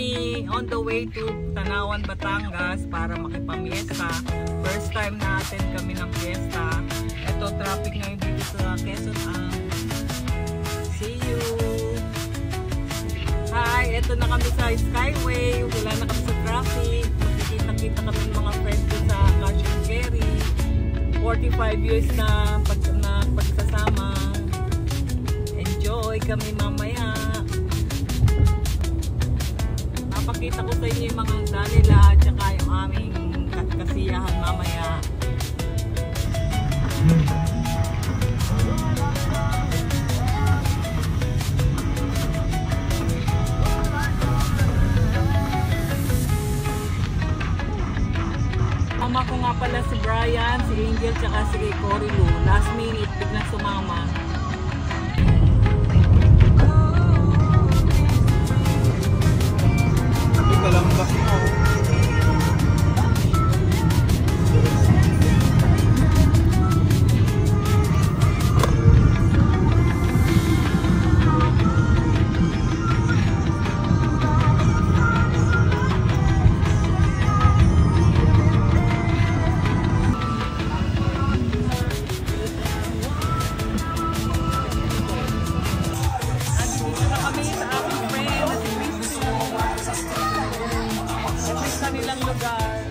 kami on the way to Tanawan, Batangas para makipamiesta. First time natin kami ng fiesta. Ito, traffic ngayon dito sa Quezon. See you! Hi! Ito na kami sa Skyway. Wala na kami sa traffic. Makikita-kita kami ng mga friends ko sa Cash and Carry. 45 years na pagsasama. Enjoy kami mamaya. Napakita ko sa inyo yung mga handa nila at saka yung aming kasiyahan mamaya. Mama ko nga pala si Brian, si Angel, tsaka si Cory Lou. Last minute, biglang sumama. Kalambak mo. Kanilang lugar.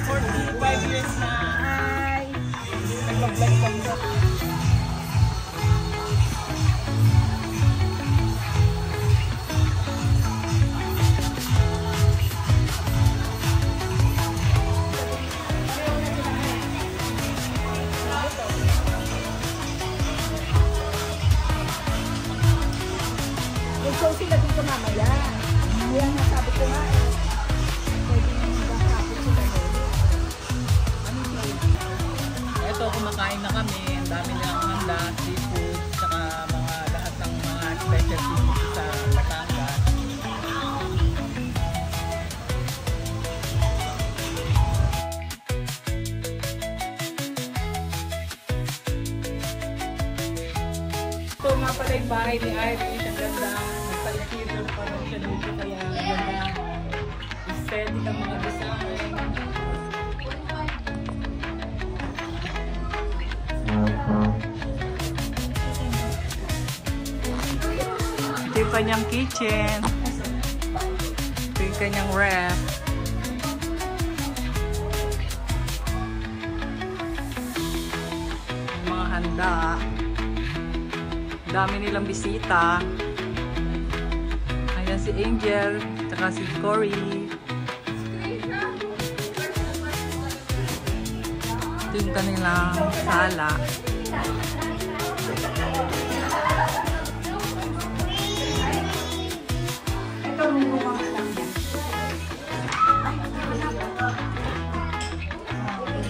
45 years na. Hi! Nag-vlog kami. So sila dito mamaya. Kaya nga sabi ko nga eh. Pwede nyo magkakapit sila doon. Ito, kumakain na kami. Ang dami nilang handa, seafood, tsaka mga lahat ng mga specialty sa Batangas. Ito nga pala yung bahay ni Irish. Ang ganda. Nagpalikido pa rin siya dito. Kaya ang ganda. Aesthetic ang mga design. Ito yung kanyang kitchen. Ito yung kanyang ref. Mga handa. Dami nilang bisita. Ayan si Angel, tsaka si Cory. Ito yung kanilang sala.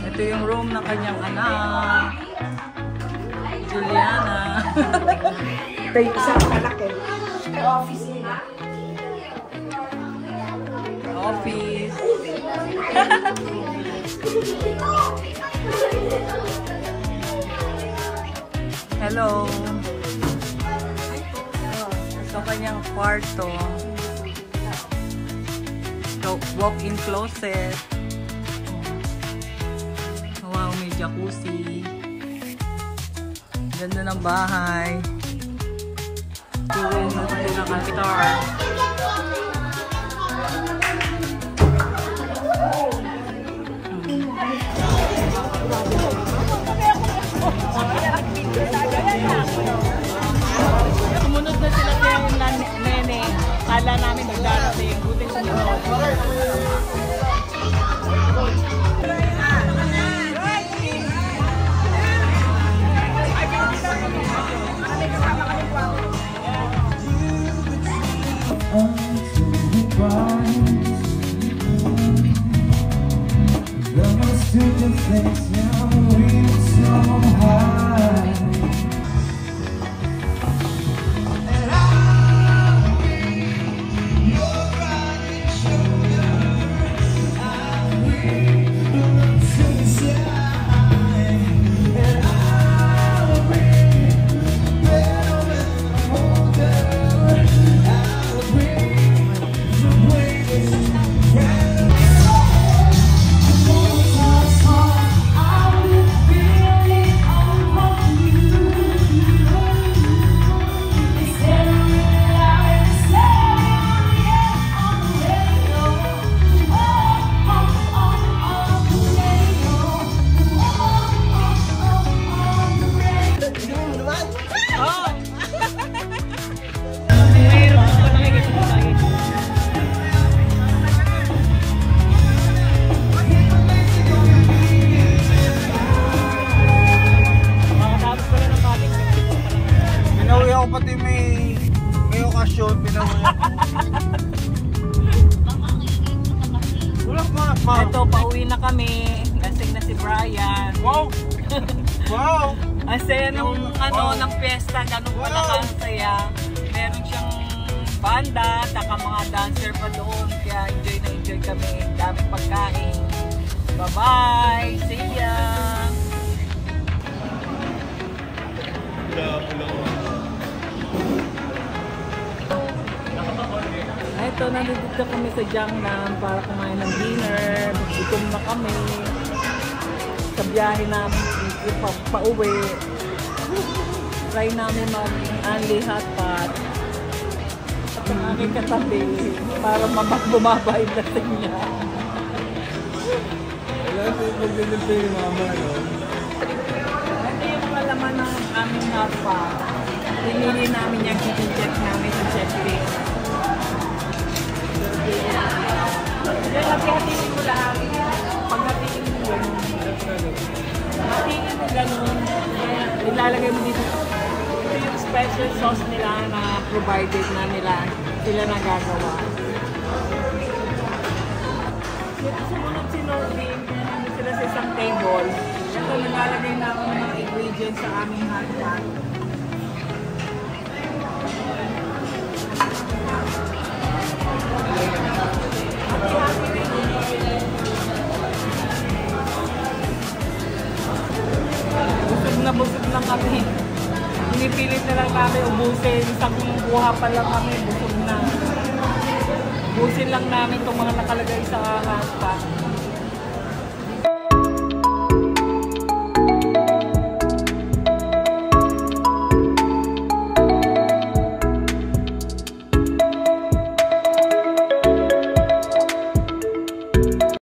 Ito yung room ng kanyang anak, Juliana. Ito yung isang malaki. Office nila. Office. Hello. Ito kanyang kwarto. Ito, walk-in closet. Wow, may jacuzzi. Ganda ng bahay. Ito yung guitar. Sumunod na sila kaya yung nene. Kala namin nagdarating. Buti sumunod. Wow! Ang saya nung ng piyesta, ganun pala kasaya. Meron siyang banda, taka mga dancer pa doon. Kaya enjoy na enjoy kami. Daming pagkain. Bye-bye! See ya! Ito, nandito kami sa Jiangnan para kumain ng dinner. Gutom na kami. Sa biyahe namin pa-uwi. Try namin mag-only hot pot. At ang aking katabi para bumaba yung lasing niya. Wala ito yung maglilipay ni mama, no? Ito yung palaman ng aming hot pot. Pinili namin yung check namin sa checklist. Kaya hati-hatiin mo lahat. Pag hatiin mo gano'n. Hatiin mo gano'n. Ilalagay mo dito. Ito yung special sauce nila na provided na nila. Sila na gagawa. Dito sumunod si Norvin. Nandun sila sa isang table. Ito nalalagay na ako ng ingredients sa aming hot pot. Busog lang kami. Pinipilit na lang kami ubusin. Isang buha pa lang kami. Busog na. Ubusin lang namin itong mga nakalagay sa hot pot.